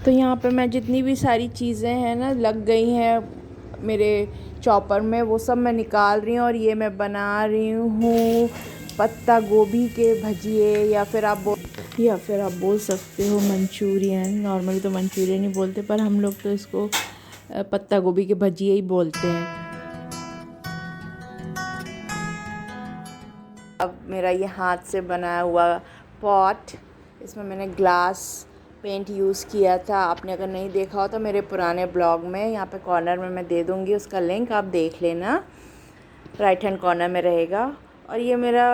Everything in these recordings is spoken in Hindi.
तो यहाँ पे मैं जितनी भी सारी चीज़ें हैं ना लग गई हैं मेरे चॉपर में, वो सब मैं निकाल रही हूँ और ये मैं बना रही हूँ पत्ता गोभी के भजिए, या फिर आप बोल सकते हो मंचूरियन। नॉर्मली तो मंचूरियन ही बोलते, पर हम लोग तो इसको पत्ता गोभी के भजिए ही बोलते हैं। अब मेरा ये हाथ से बनाया हुआ पॉट, इसमें मैंने ग्लास पेंट यूज़ किया था। आपने अगर नहीं देखा हो तो मेरे पुराने ब्लॉग में यहाँ पे कॉर्नर में मैं दे दूँगी उसका लिंक, आप देख लेना, राइट हैंड कॉर्नर में रहेगा। और ये मेरा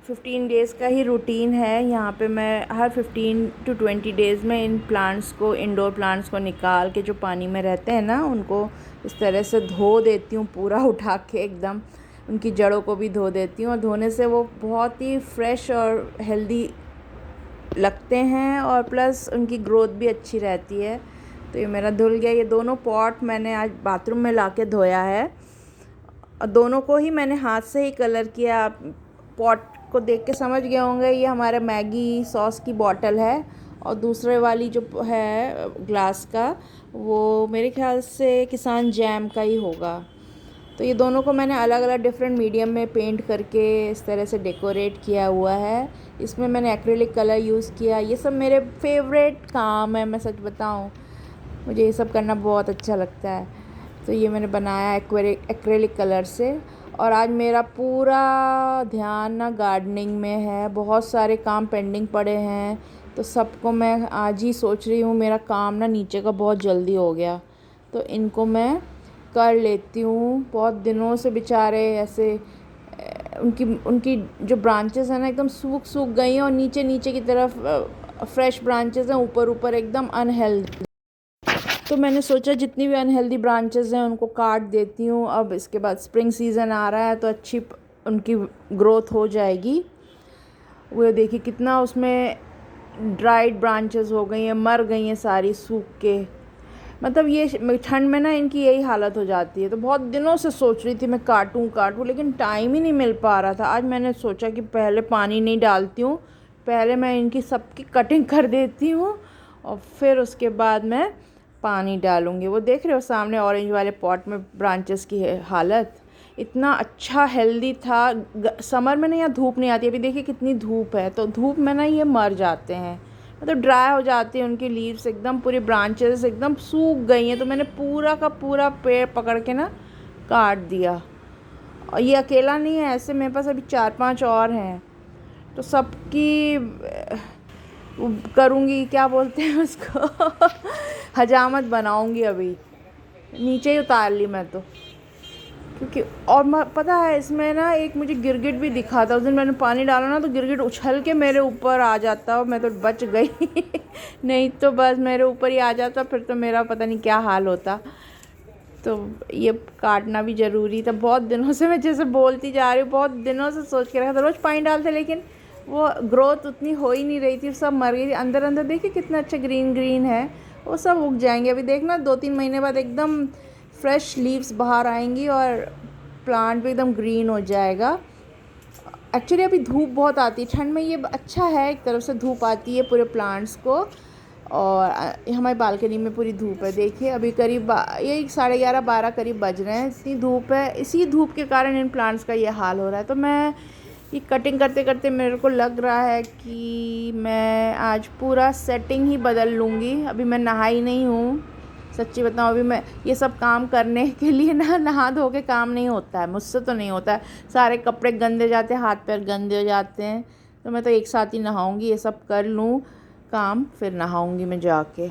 15 डेज़ का ही रूटीन है। यहाँ पे मैं हर 15 to 20 डेज़ में इन प्लांट्स को, इंडोर प्लांट्स को निकाल के जो पानी में रहते हैं ना, उनको इस तरह से धो देती हूँ, पूरा उठा के एकदम उनकी जड़ों को भी धो देती हूँ। और धोने से वो बहुत ही फ्रेश और हेल्दी लगते हैं और प्लस उनकी ग्रोथ भी अच्छी रहती है। तो ये मेरा धुल गया। ये दोनों पॉट मैंने आज बाथरूम में लाके धोया है और दोनों को ही मैंने हाथ से ही कलर किया। आप पॉट को देख के समझ गए होंगे, ये हमारा मैगी सॉस की बॉटल है और दूसरे वाली जो है ग्लास का, वो मेरे ख्याल से किसान जैम का ही होगा। तो ये दोनों को मैंने अलग अलग डिफरेंट मीडियम में पेंट करके इस तरह से डेकोरेट किया हुआ है। इसमें मैंने एक्रेलिक कलर यूज़ किया। ये सब मेरे फेवरेट काम है, मैं सच बताऊं, मुझे ये सब करना बहुत अच्छा लगता है। तो ये मैंने बनाया एक्रेलिक कलर से। और आज मेरा पूरा ध्यान ना गार्डनिंग में है, बहुत सारे काम पेंडिंग पड़े हैं, तो सबको मैं आज ही सोच रही हूँ। मेरा काम ना नीचे का बहुत जल्दी हो गया, तो इनको मैं कर लेती हूँ। बहुत दिनों से बेचारे ऐसे उनकी जो ब्रांचेस हैं ना एकदम सूख गई हैं और नीचे नीचे की तरफ फ्रेश ब्रांचेस हैं, ऊपर ऊपर एकदम अनहेल्दी। तो मैंने सोचा जितनी भी अनहेल्दी ब्रांचेस हैं उनको काट देती हूँ। अब इसके बाद स्प्रिंग सीज़न आ रहा है तो अच्छी उनकी ग्रोथ हो जाएगी। वो देखिए कितना उसमें ड्राइड ब्रांचेस हो गई हैं, मर गई हैं सारी सूख के। मतलब ये ठंड में ना इनकी यही हालत हो जाती है। तो बहुत दिनों से सोच रही थी मैं काटूं, लेकिन टाइम ही नहीं मिल पा रहा था। आज मैंने सोचा कि पहले पानी नहीं डालती हूँ, पहले मैं इनकी सबकी कटिंग कर देती हूँ और फिर उसके बाद मैं पानी डालूँगी। वो देख रहे हो सामने ऑरेंज वाले पॉट में ब्रांचेस की हालत इतना अच्छा हेल्दी था। समर में ना यहाँ धूप नहीं आती, अभी देखिए कितनी धूप है, तो धूप में ना ये मर जाते हैं, मतलब ड्राई हो जाती है उनकी लीव्स, एकदम पूरी ब्रांचेस एकदम सूख गई हैं। तो मैंने पूरा का पूरा पेड़ पकड़ के ना काट दिया। और ये अकेला नहीं है, ऐसे मेरे पास अभी 4-5 और हैं, तो सबकी करूँगी, क्या बोलते हैं उसको हजामत बनाऊँगी। अभी नीचे ही उतार ली मैं तो, क्योंकि और पता है इसमें ना एक मुझे गिरगिट भी दिखा था। उस दिन मैंने पानी डाला ना तो गिरगिट उछल के मेरे ऊपर आ जाता और मैं तो बच गई नहीं तो बस मेरे ऊपर ही आ जाता, फिर तो मेरा पता नहीं क्या हाल होता। तो ये काटना भी ज़रूरी था। बहुत दिनों से मैं जैसे बोलती जा रही हूँ, बहुत दिनों से सोच के रखा था, रोज़ पानी डालते, लेकिन वो ग्रोथ उतनी हो ही नहीं रही थी, सब मर गई थी। अंदर अंदर देखिए कितना अच्छा ग्रीन ग्रीन है, वो सब उग जाएंगे। अभी देखना 2-3 महीने बाद एकदम फ्रेश लीव्स बाहर आएंगी और प्लांट भी एकदम ग्रीन हो जाएगा। एक्चुअली अभी धूप बहुत आती है ठंड में, ये अच्छा है एक तरफ से, धूप आती है पूरे प्लांट्स को। और हमारी बालकनी में पूरी धूप है। देखिए अभी करीब ये 11:30-12 करीब बज रहे हैं, इतनी धूप है। इसी धूप के कारण इन प्लांट्स का ये हाल हो रहा है। तो मैं ये कटिंग करते करते मेरे को लग रहा है कि मैं आज पूरा सेटिंग ही बदल लूँगी। अभी मैं नहाई नहीं हूँ, सच्ची बताऊँ। अभी मैं ये सब काम करने के लिए ना नहा धो के काम नहीं होता है, मुझसे तो नहीं होता है। सारे कपड़े गंदे जाते हैं, हाथ पैर गंदे हो जाते हैं, तो मैं तो एक साथ ही नहाऊँगी। ये सब कर लूँ काम, फिर नहाऊँगी मैं जाके।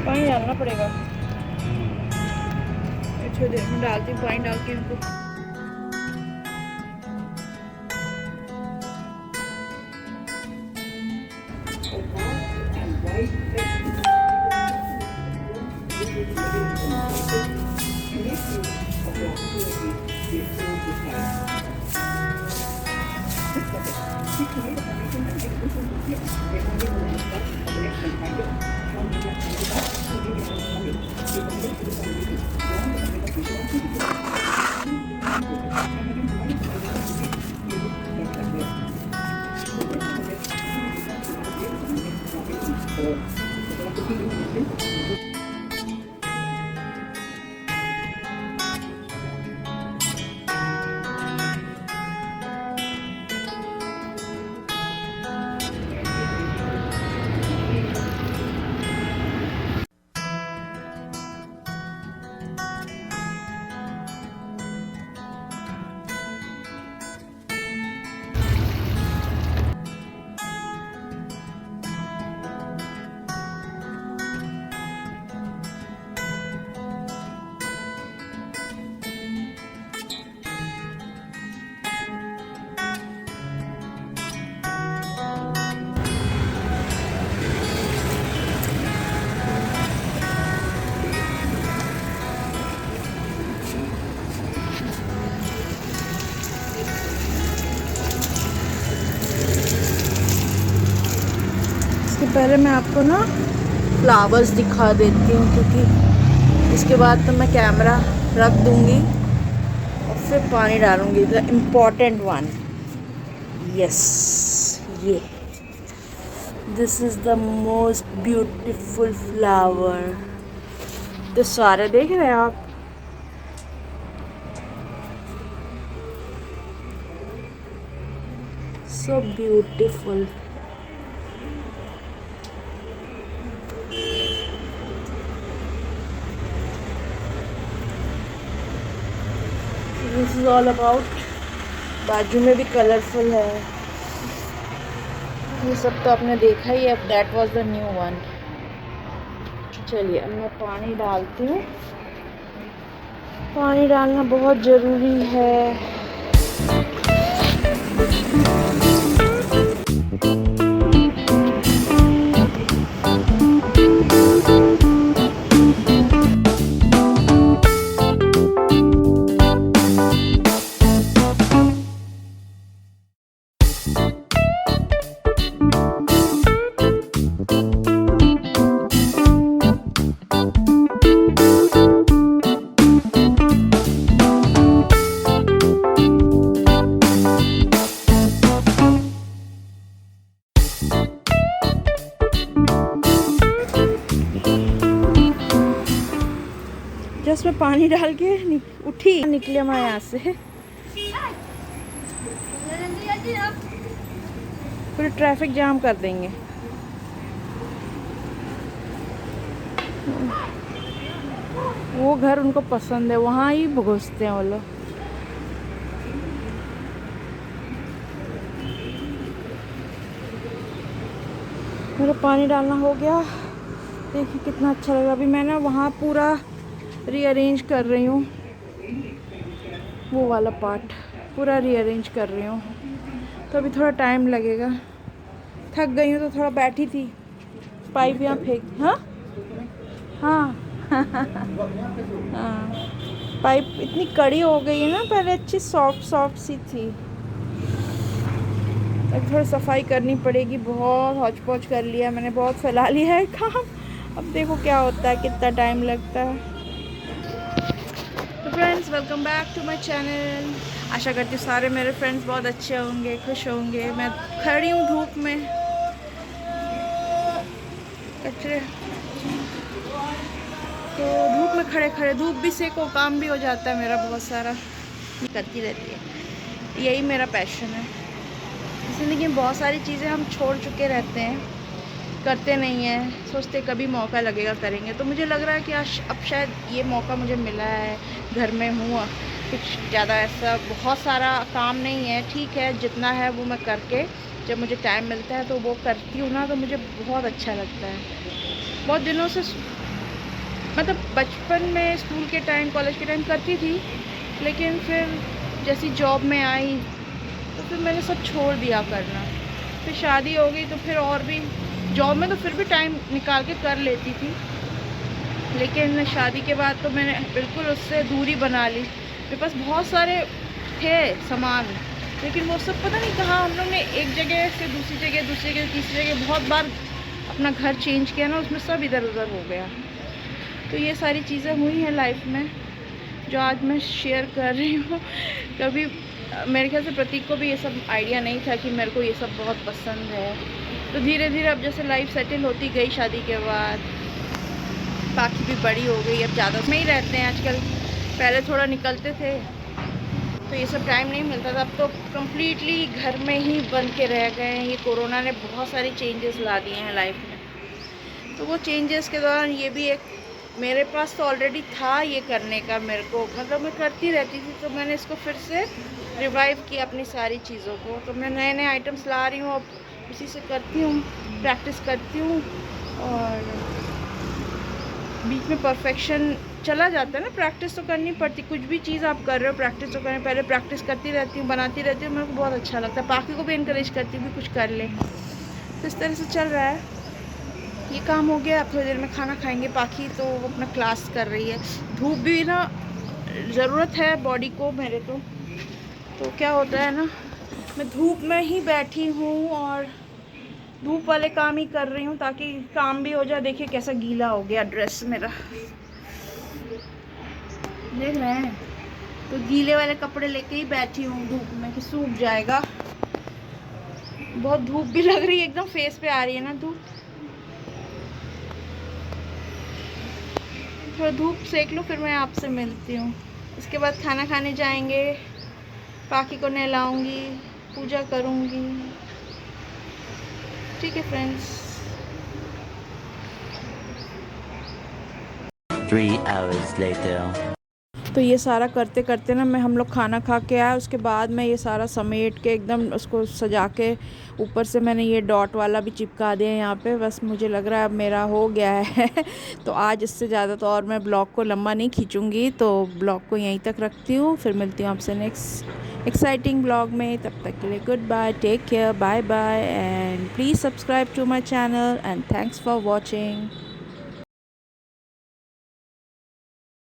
पानी डालना पड़ेगा, थोड़ी देर में डालती हूँ, पानी डाल के इनको। पहले मैं आपको ना फ्लावर्स दिखा देती हूँ, क्योंकि इसके बाद तो मैं कैमरा रख दूँगी और फिर पानी डालूँगी। द इम्पॉर्टेंट वन, यस, ये this is the most beautiful flower. तो सारे देख रहे हैं आप, so beautiful. This is all about, बाजू में भी कलरफुल है। ये सब तो आपने देखा ही है, that was the new one. चलिए अब मैं पानी डालती हूँ। पानी डालना बहुत ज़रूरी है। जस्ट में पानी डाल के उठी, निकले हमारे यहाँ से। पूरे ट्रैफिक जाम कर देंगे। वो घर उनको पसंद है, वहाँ ही घुसते हैं वो लोग। मेरा पानी डालना हो गया। देखिए कितना अच्छा लगा। अभी मैं ना वहाँ पूरा रीअरेंज कर रही हूँ, वो वाला पार्ट पूरा रीअरेंज कर रही हूँ, तो अभी थोड़ा टाइम लगेगा। थक गई हूँ तो थोड़ा बैठी थी। पाइप यहाँ फेंक, हाँ हाँ हाँ, पाइप इतनी कड़ी हो गई है ना, पहले अच्छी सॉफ्ट सॉफ्ट सी थी। अब थोड़ी सफाई करनी पड़ेगी। बहुत हौच पौच कर लिया मैंने, बहुत फैला लिया है काम। अब देखो क्या होता है, कितना टाइम लगता है। तो friends, welcome back to my channel. आशा करती हूँ सारे मेरे फ्रेंड्स बहुत अच्छे होंगे, खुश होंगे। मैं खड़ी हूँ धूप में, कचरे तो धूप में खड़े खड़े, धूप भी सेको, काम भी हो जाता है मेरा बहुत सारा, करती रहती है। यही मेरा पैशन है। ज़िंदगी में बहुत सारी चीज़ें हम छोड़ चुके रहते हैं, करते नहीं हैं, सोचते कभी मौका लगेगा करेंगे। तो मुझे लग रहा है कि आज अब शायद ये मौका मुझे मिला है। घर में हूँ, कुछ ज़्यादा ऐसा बहुत सारा काम नहीं है, ठीक है, जितना है वो मैं करके, जब मुझे टाइम मिलता है तो वो करती हूँ ना, तो मुझे बहुत अच्छा लगता है। बहुत दिनों से, मतलब बचपन में, स्कूल के टाइम, कॉलेज के टाइम करती थी, लेकिन फिर जैसी जॉब में आई तो फिर मैंने सब छोड़ दिया करना। फिर शादी हो गई तो फिर और भी, जॉब में तो फिर भी टाइम निकाल के कर लेती थी, लेकिन शादी के बाद तो मैंने बिल्कुल उससे दूरी बना ली। मेरे पास बहुत सारे थे सामान, लेकिन वो सब पता नहीं कहाँ, हम लोग ने एक जगह से दूसरी जगह, दूसरी जगह तीसरी जगह, बहुत बार अपना घर चेंज किया ना, उसमें सब इधर उधर हो गया। तो ये सारी चीज़ें हुई हैं लाइफ में, जो आज मैं शेयर कर रही हूँ। कभी मेरे ख्याल से प्रतीक को भी ये सब आइडिया नहीं था कि मेरे को ये सब बहुत पसंद है। तो धीरे धीरे अब जैसे लाइफ सेटल होती गई शादी के बाद, बाकी भी बड़ी हो गई, अब ज़्यादा में ही रहते हैं आजकल। पहले थोड़ा निकलते थे तो ये सब टाइम नहीं मिलता था, अब तो कम्प्लीटली घर में ही बंद के रह गए हैं। ये कोरोना ने बहुत सारी चेंजेस ला दिए हैं लाइफ में। तो वो चेंजेस के दौरान ये भी एक, मेरे पास तो ऑलरेडी था ये करने का, मेरे को मतलब मैं करती रहती थी, तो मैंने इसको फिर से रिवाइव किया अपनी सारी चीज़ों को। तो मैं नए नए आइटम्स ला रही हूँ, अब उसी से करती हूँ, प्रैक्टिस करती हूँ, और बीच में परफेक्शन चला जाता है ना। प्रैक्टिस तो करनी पड़ती, कुछ भी चीज़ आप कर रहे हो प्रैक्टिस तो करें। पहले प्रैक्टिस करती रहती हूँ, बनाती रहती हूँ, मेरे को बहुत अच्छा लगता है। बाकी को भी इनकरेज करती हूँ कि कुछ कर ले। तो इस तरह से चल रहा है। ये काम हो गया, अब थोड़ी देर में खाना खाएंगे। पाखी तो अपना क्लास कर रही है। धूप भी ना ज़रूरत है बॉडी को मेरे तो क्या होता है ना, मैं धूप में ही बैठी हूँ और धूप वाले काम ही कर रही हूँ ताकि काम भी हो जाए। देखिए कैसा गीला हो गया ड्रेस मेरा, देख रहे हैं। तो गीले वाले कपड़े लेके ही बैठी हूँ धूप में कि सूख जाएगा। बहुत धूप भी लग रही है, एकदम फेस पे आ रही है ना धूप। थोड़ा धूप सेक लूँ फिर मैं आपसे मिलती हूँ। इसके बाद खाना खाने जाएंगे, पाकी को नहलाऊंगी, पूजा करूंगी। ठीक है फ्रेंड्स। 3 hours later. तो ये सारा करते करते ना मैं हम लोग खाना खा के आए, उसके बाद मैं ये सारा समेट के एकदम उसको सजा के ऊपर से मैंने ये डॉट वाला भी चिपका दिया यहाँ पे। बस मुझे लग रहा है अब मेरा हो गया है तो आज इससे ज़्यादा तो और मैं ब्लॉग को लंबा नहीं खींचूँगी, तो ब्लॉग को यहीं तक रखती हूँ। फिर मिलती हूँ आपसे नेक्स्ट एक्साइटिंग ब्लॉग में। तब तक के लिए goodbye, take care, bye bye, and please subscribe to my channel and thanks for watching.